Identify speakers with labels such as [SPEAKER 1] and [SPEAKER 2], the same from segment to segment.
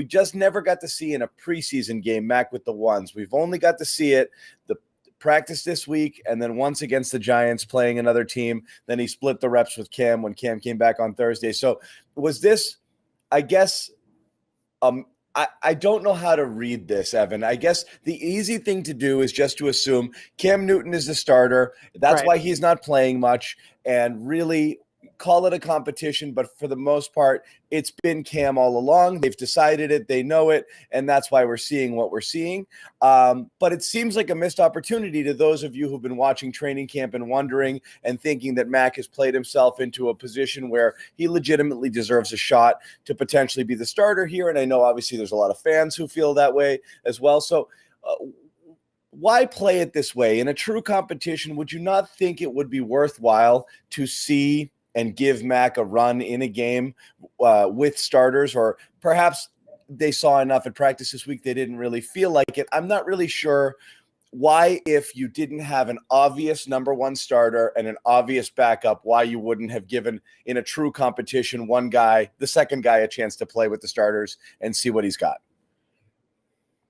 [SPEAKER 1] just never got to see in a preseason game Mac with the ones. We've only got to see it the practice this week and then once against the Giants playing another team. Then he split the reps with Cam when Cam came back on Thursday. So was this, I guess, I don't know how to read this, Evan. I guess the easy thing to do is just to assume Cam Newton is the starter. That's why he's not playing much, and really call it a competition. But for the most part, it's been Cam all along. They've decided it. They know it. And that's why we're seeing what we're seeing. But it seems like a missed opportunity to those of you who've been watching training camp and wondering and thinking that Mac has played himself into a position where he legitimately deserves a shot to potentially be the starter here. And I know obviously there's a lot of fans who feel that way as well. So why play it this way? In a true competition, would you not think it would be worthwhile to see and give Mac a run in a game with starters? Or perhaps they saw enough at practice this week they didn't really feel like it. I'm not really sure why, if you didn't have an obvious number one starter and an obvious backup, why you wouldn't have given, in a true competition, one guy, the second guy, a chance to play with the starters and see what he's got.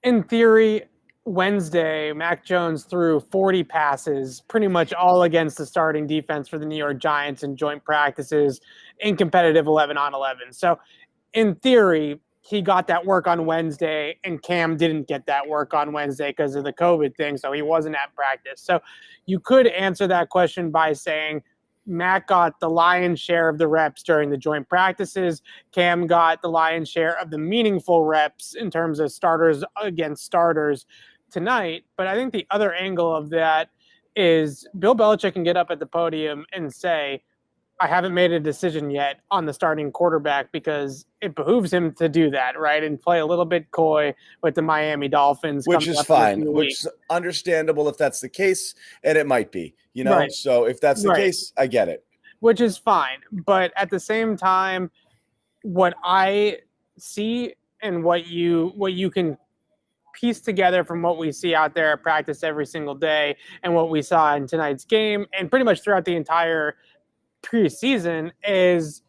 [SPEAKER 2] In theory, Wednesday, Mac Jones threw 40 passes, pretty much all against the starting defense for the New York Giants in joint practices in competitive 11-on-11. So in theory, he got that work on Wednesday, and Cam didn't get that work on Wednesday because of the COVID thing, so he wasn't at practice. So you could answer that question by saying Mac got the lion's share of the reps during the joint practices. Cam got the lion's share of the meaningful reps in terms of starters against starters tonight. But I think the other angle of that is Bill Belichick can get up at the podium and say, I haven't made a decision yet on the starting quarterback, because it behooves him to do that, right? And play a little bit coy with the Miami Dolphins.
[SPEAKER 1] Which is fine, which is understandable if that's the case, and it might be, you know? Right. So if that's the case, I get it.
[SPEAKER 2] Which is fine. But at the same time, what I see and what you can piece together from what we see out there at practice every single day and what we saw in tonight's game and pretty much throughout the entire preseason is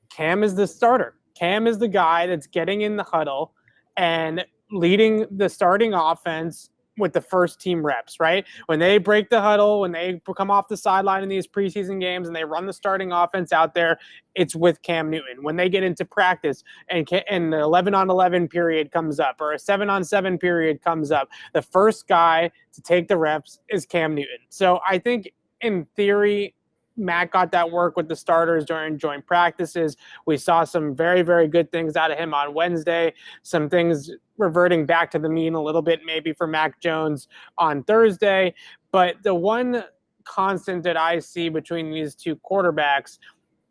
[SPEAKER 2] Cam is the starter. Cam is the guy that's getting in the huddle and leading the starting offense with the first team reps, right? When they break the huddle, when they come off the sideline in these preseason games and they run the starting offense out there, it's with Cam Newton. When they get into practice and the 11-on-11 period comes up or a 7-on-7 period comes up, the first guy to take the reps is Cam Newton. So I think in theory, Mac got that work with the starters during joint practices. We saw some very, very good things out of him on Wednesday. Some things reverting back to the mean a little bit maybe for Mac Jones on Thursday. But the one constant that I see between these two quarterbacks,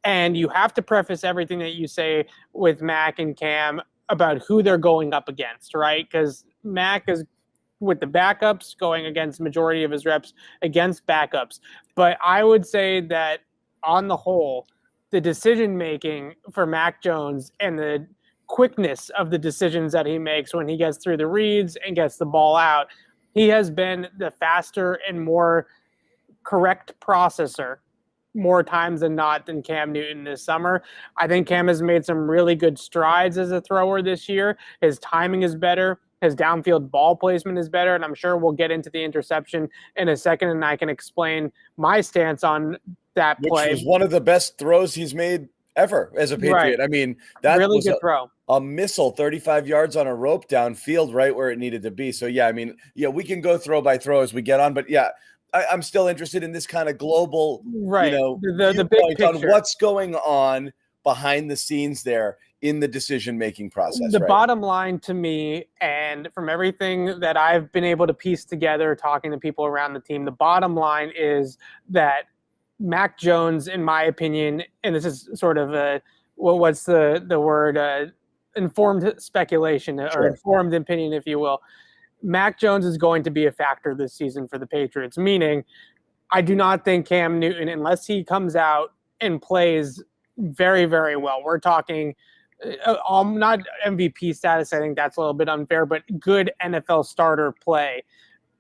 [SPEAKER 2] and you have to preface everything that you say with Mac and Cam about who they're going up against, right? Because Mac is with the backups going against the majority of his reps against backups. But I would say that on the whole, the decision-making for Mac Jones and the quickness of the decisions that he makes when he gets through the reads and gets the ball out, he has been the faster and more correct processor more times than not than Cam Newton this summer. I think Cam has made some really good strides as a thrower this year. His timing is better. His downfield ball placement is better, and I'm sure we'll get into the interception in a second, and I can explain my stance on that play.
[SPEAKER 1] Which was one of the best throws he's made ever as a Patriot. Right. I mean, that
[SPEAKER 2] really
[SPEAKER 1] was
[SPEAKER 2] good throw.
[SPEAKER 1] A missile 35 yards on a rope downfield right where it needed to be. So, yeah, I mean, yeah, we can go throw by throw as we get on, but, yeah, I'm still interested in this kind of global,
[SPEAKER 2] right.
[SPEAKER 1] You know,
[SPEAKER 2] the big picture
[SPEAKER 1] on what's going on behind the scenes there in the decision-making process.
[SPEAKER 2] The bottom line to me, and from everything that I've been able to piece together, talking to people around the team, the bottom line is that Mac Jones, in my opinion, and this is sort of what's the word, informed speculation or informed opinion, if you will. Mac Jones is going to be a factor this season for the Patriots, meaning I do not think Cam Newton, unless he comes out and plays very, very well, we're talking not MVP status. I think that's a little bit unfair, but good NFL starter play.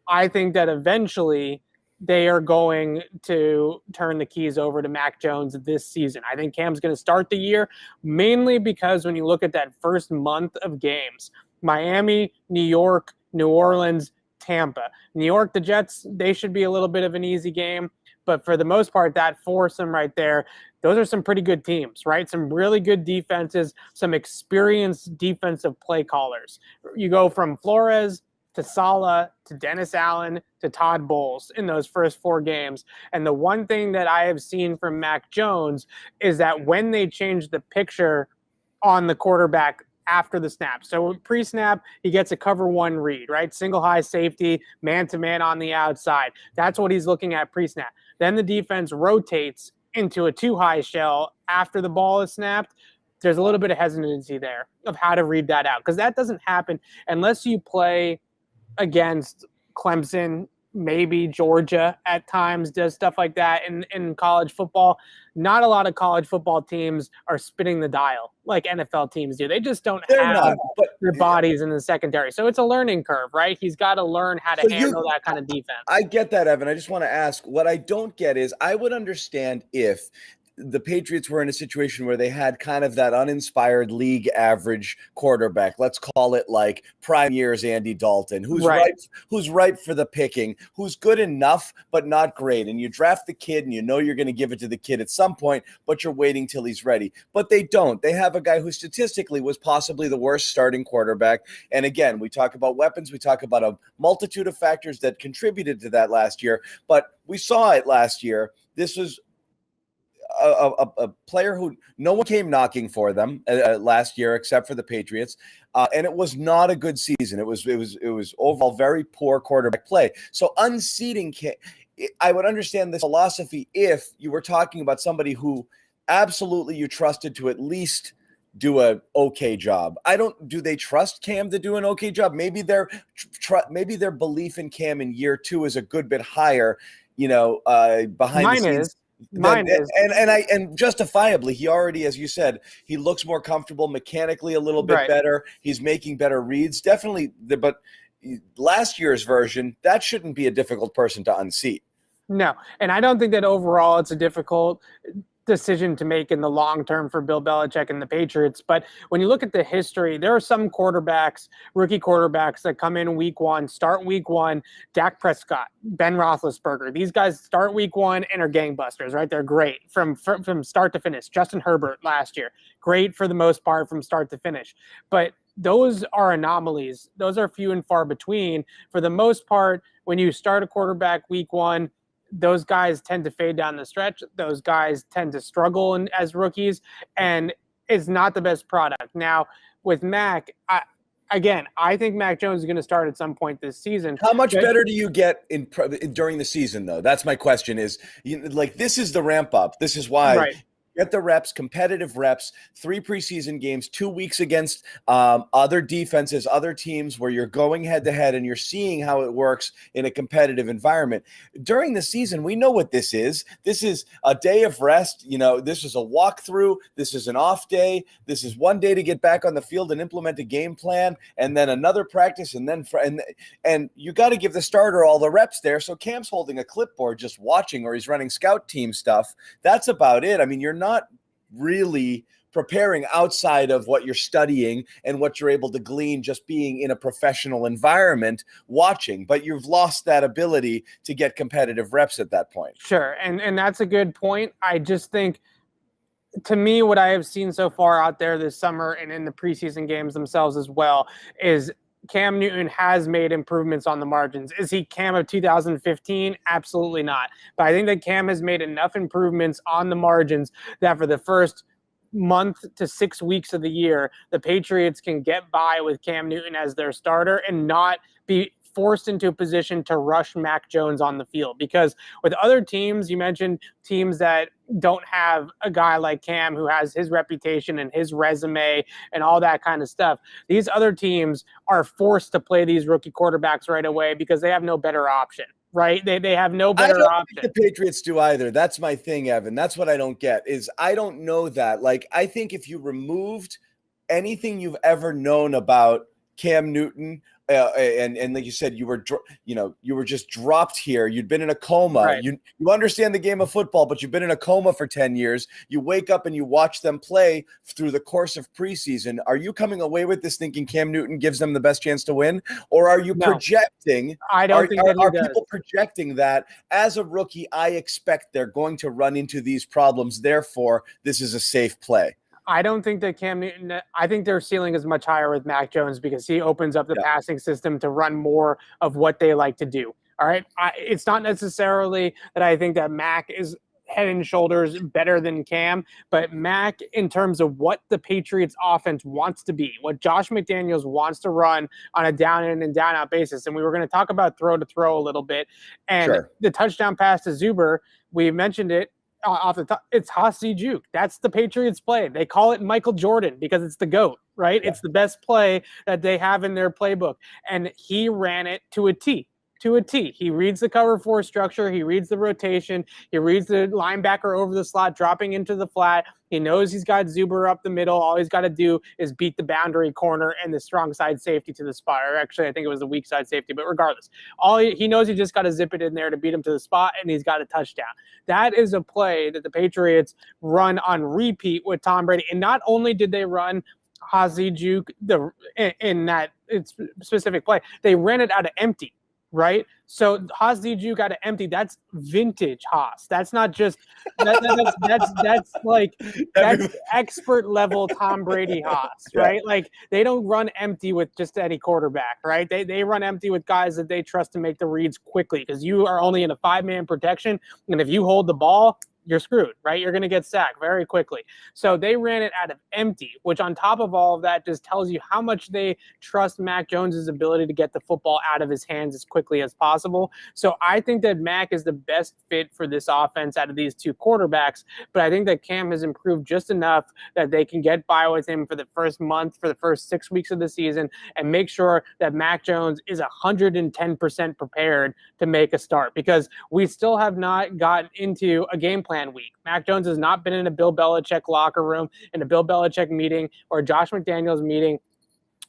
[SPEAKER 2] I think that eventually they are going to turn the keys over to Mac Jones this season. I think Cam's going to start the year mainly because when you look at that first month of games, Miami, New York, New Orleans, Tampa. New York, the Jets, they should be a little bit of an easy game. But for the most part, that foursome right there, those are some pretty good teams, right? Some really good defenses, some experienced defensive play callers. You go from Flores to Saleh to Dennis Allen to Todd Bowles in those first 4 games. And the one thing that I have seen from Mac Jones is that when they change the picture on the quarterback after the snap. So pre-snap, he gets a cover 1 read, right? Single high safety, man-to-man on the outside. That's what he's looking at pre-snap. Then the defense rotates into a 2 high shell after the ball is snapped. There's a little bit of hesitancy there of how to read that out because that doesn't happen unless you play against Clemson, maybe Georgia at times does stuff like that in college football. Not a lot of college football teams are spinning the dial like NFL teams do. They just don't have their bodies in the secondary. So it's a learning curve, right? He's got to learn how to handle that kind of defense.
[SPEAKER 1] I get that, Evan. I just want to ask, what I don't get is I would understand if the Patriots were in a situation where they had kind of that uninspired league average quarterback. Let's call it like prime years Andy Dalton, who's ripe for the picking, who's good enough but not great. And you draft the kid and you know you're going to give it to the kid at some point, but you're waiting till he's ready. But they don't. They have a guy who statistically was possibly the worst starting quarterback. And again, we talk about weapons. We talk about a multitude of factors that contributed to that last year. But we saw it last year. This was a player who no one came knocking for them last year except for the Patriots, and it was not a good season. It was overall very poor quarterback play. So unseating, I would understand this philosophy if you were talking about somebody who absolutely you trusted to at least do a okay job. Do they trust Cam to do an okay job? Maybe their belief in Cam in year 2 is a good bit higher, behind the scenes. And justifiably, he already, as you said, he looks more comfortable mechanically, a little bit better. He's making better reads, definitely. But last year's version, that shouldn't be a difficult person to unseat.
[SPEAKER 2] No, and I don't think that overall it's a difficult decision to make in the long term for Bill Belichick and the Patriots. But when you look at the history, there are some quarterbacks, rookie quarterbacks that come in week 1, start week 1, Dak Prescott, Ben Roethlisberger. These guys start week 1 and are gangbusters, right? They're great from start to finish. Justin Herbert last year, great for the most part from start to finish. But those are anomalies. Those are few and far between. For the most part, when you start a quarterback week 1, those guys tend to fade down the stretch. Those guys tend to struggle as rookies, and it's not the best product. Now, with Mac, I think Mac Jones is going to start at some point this season.
[SPEAKER 1] How much better do you get during the season, though? That's my question. This is the ramp up. This is why. Right. Get the reps, competitive reps, 3 preseason games, 2 weeks against other defenses, other teams where you're going head to head and you're seeing how it works in a competitive environment. During the season, we know what this is. This is a day of rest. This is a walkthrough. This is an off day. This is one day to get back on the field and implement a game plan, and then another practice, and then and you got to give the starter all the reps there. So Cam's holding a clipboard just watching, or he's running scout team stuff. That's about it. I mean, you're not really preparing outside of what you're studying and what you're able to glean just being in a professional environment watching, but you've lost that ability to get competitive reps at that point.
[SPEAKER 2] Sure. And that's a good point. I just think, to me, what I have seen so far out there this summer and in the preseason games themselves as well is Cam Newton has made improvements on the margins. Is he Cam of 2015? Absolutely not. But I think that Cam has made enough improvements on the margins that for the first month to 6 weeks of the year, the Patriots can get by with Cam Newton as their starter and not be forced into a position to rush Mac Jones on the field. Because with other teams, you mentioned teams that don't have a guy like Cam who has his reputation and his resume and all that kind of stuff. These other teams are forced to play these rookie quarterbacks right away because they have no better option, right? They have no better option. I don't
[SPEAKER 1] think the Patriots do either. That's my thing, Evan. That's what I don't get is I don't know that. I think if you removed anything you've ever known about Cam Newton, and like you said, you were just dropped here. You'd been in a coma.
[SPEAKER 2] Right.
[SPEAKER 1] You understand the game of football, but you've been in a coma for 10 years. You wake up and you watch them play through the course of preseason. Are you coming away with this thinking Cam Newton gives them the best chance to win, or are you projecting?
[SPEAKER 2] I don't think that he does.
[SPEAKER 1] People projecting that as a rookie, I expect they're going to run into these problems. Therefore, this is a safe play.
[SPEAKER 2] I don't think that Cam Newton – I think their ceiling is much higher with Mac Jones because he opens up the passing system to run more of what they like to do. All right? It's not necessarily that I think that Mac is head and shoulders better than Cam, but Mac, in terms of what the Patriots offense wants to be, what Josh McDaniels wants to run on a down-in and down-out basis, and we were going to talk about throw-to-throw a little bit, and the touchdown pass to Zuber, we mentioned it, off the top, it's Hasi Juke. That's the Patriots play. They call it Michael Jordan because it's the GOAT, right? Yeah. It's the best play that they have in their playbook. And he ran it to a T. He reads the cover 4 structure. He reads the rotation. He reads the linebacker over the slot, dropping into the flat. He knows he's got Zuber up the middle. All he's got to do is beat the boundary corner and the strong side safety to the spot. Or actually, I think it was the weak side safety, but regardless, he knows he just got to zip it in there to beat him to the spot, and he's got a touchdown. That is a play that the Patriots run on repeat with Tom Brady. And not only did they run Hasi Juke in that specific play, they ran it out of empty. Right, so Haas Juke got to empty. That's vintage Haas. That's not just that's like that's expert level Tom Brady Haas, right? Like they don't run empty with just any quarterback, right? They run empty with guys that they trust to make the reads quickly because you are only in a 5-man protection, and if you hold the ball, you're screwed, right? You're going to get sacked very quickly. So they ran it out of empty, which on top of all of that just tells you how much they trust Mac Jones's ability to get the football out of his hands as quickly as possible. So I think that Mac is the best fit for this offense out of these two quarterbacks, but I think that Cam has improved just enough that they can get by with him for the first month, for the first 6 weeks of the season, and make sure that Mac Jones is 110% prepared to make a start, because we still have not gotten into a game plan week. Mac Jones has not been in a Bill Belichick locker room, in a Bill Belichick meeting, or a Josh McDaniels meeting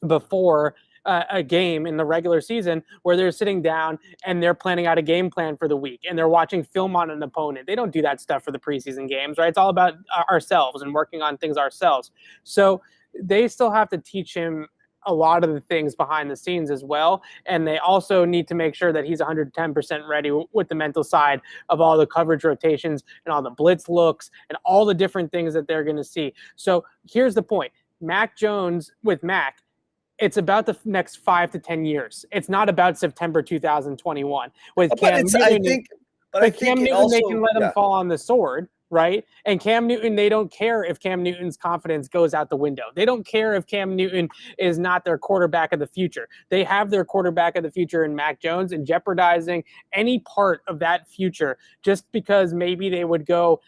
[SPEAKER 2] before a game in the regular season where they're sitting down and they're planning out a game plan for the week and they're watching film on an opponent. They don't do that stuff for the preseason games, right? It's all about ourselves and working on things ourselves. So they still have to teach him a lot of the things behind the scenes as well. And they also need to make sure that he's 110% ready with the mental side of all the coverage rotations and all the blitz looks and all the different things that they're going to see. So here's the point. Mac Jones with Mac, it's about the next 5 to 10 years. It's not about September 2021. With Cam Newton, I think Cam Newton, they can let him fall on the sword, right? And Cam Newton, they don't care if Cam Newton's confidence goes out the window. They don't care if Cam Newton is not their quarterback of the future. They have their quarterback of the future in Mac Jones, and jeopardizing any part of that future just because maybe they would go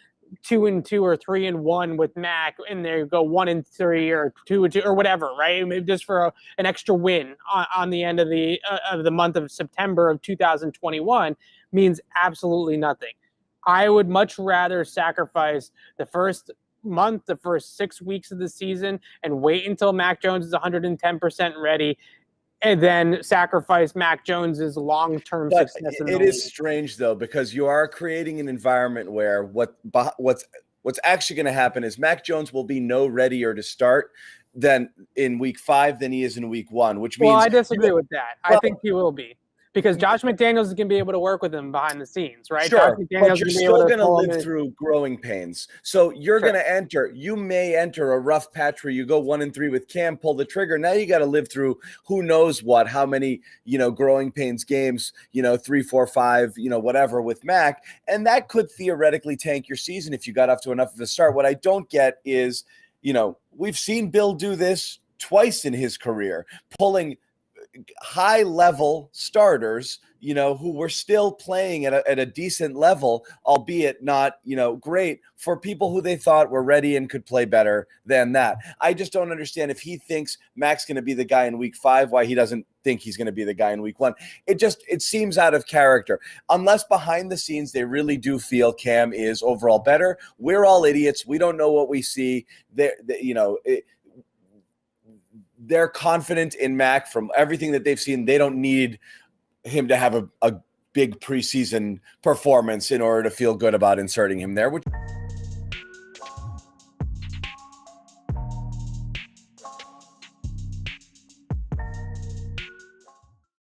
[SPEAKER 2] 2-2 or 3-1 with Mac, and they go 1-3 or 2-2 or whatever, right? Maybe just for an extra win on the end of the month of September of 2021 means absolutely nothing. I would much rather sacrifice the first month, the first 6 weeks of the season, and wait until Mac Jones is 110% ready, and then sacrifice Mac Jones's long-term success.
[SPEAKER 1] It is strange, though, because you are creating an environment where what's actually going to happen is Mac Jones will be no readier to start than in week 5 than he is in week 1, which means...
[SPEAKER 2] Well, I disagree with that. I think he will be. Because Josh McDaniels is going to be able to work with him behind the scenes, right?
[SPEAKER 1] Sure, but you're still going to live through growing pains. So you're going to you may enter a rough patch where you go 1-3 with Cam, pull the trigger. Now you got to live through who knows how many, growing pains games, 3, 4, 5, whatever with Mac. And that could theoretically tank your season if you got off to enough of a start. What I don't get is, we've seen Bill do this twice in his career, pulling high-level starters, who were still playing at a decent level, albeit not, great, for people who they thought were ready and could play better than that. I just don't understand if he thinks Mac's going to be the guy in week 5, why he doesn't think he's going to be the guy in week 1. It seems out of character. Unless behind the scenes they really do feel Cam is overall better. We're all idiots. We don't know what we see. they're confident in Mac from everything that they've seen. They don't need him to have a big preseason performance in order to feel good about inserting him there, which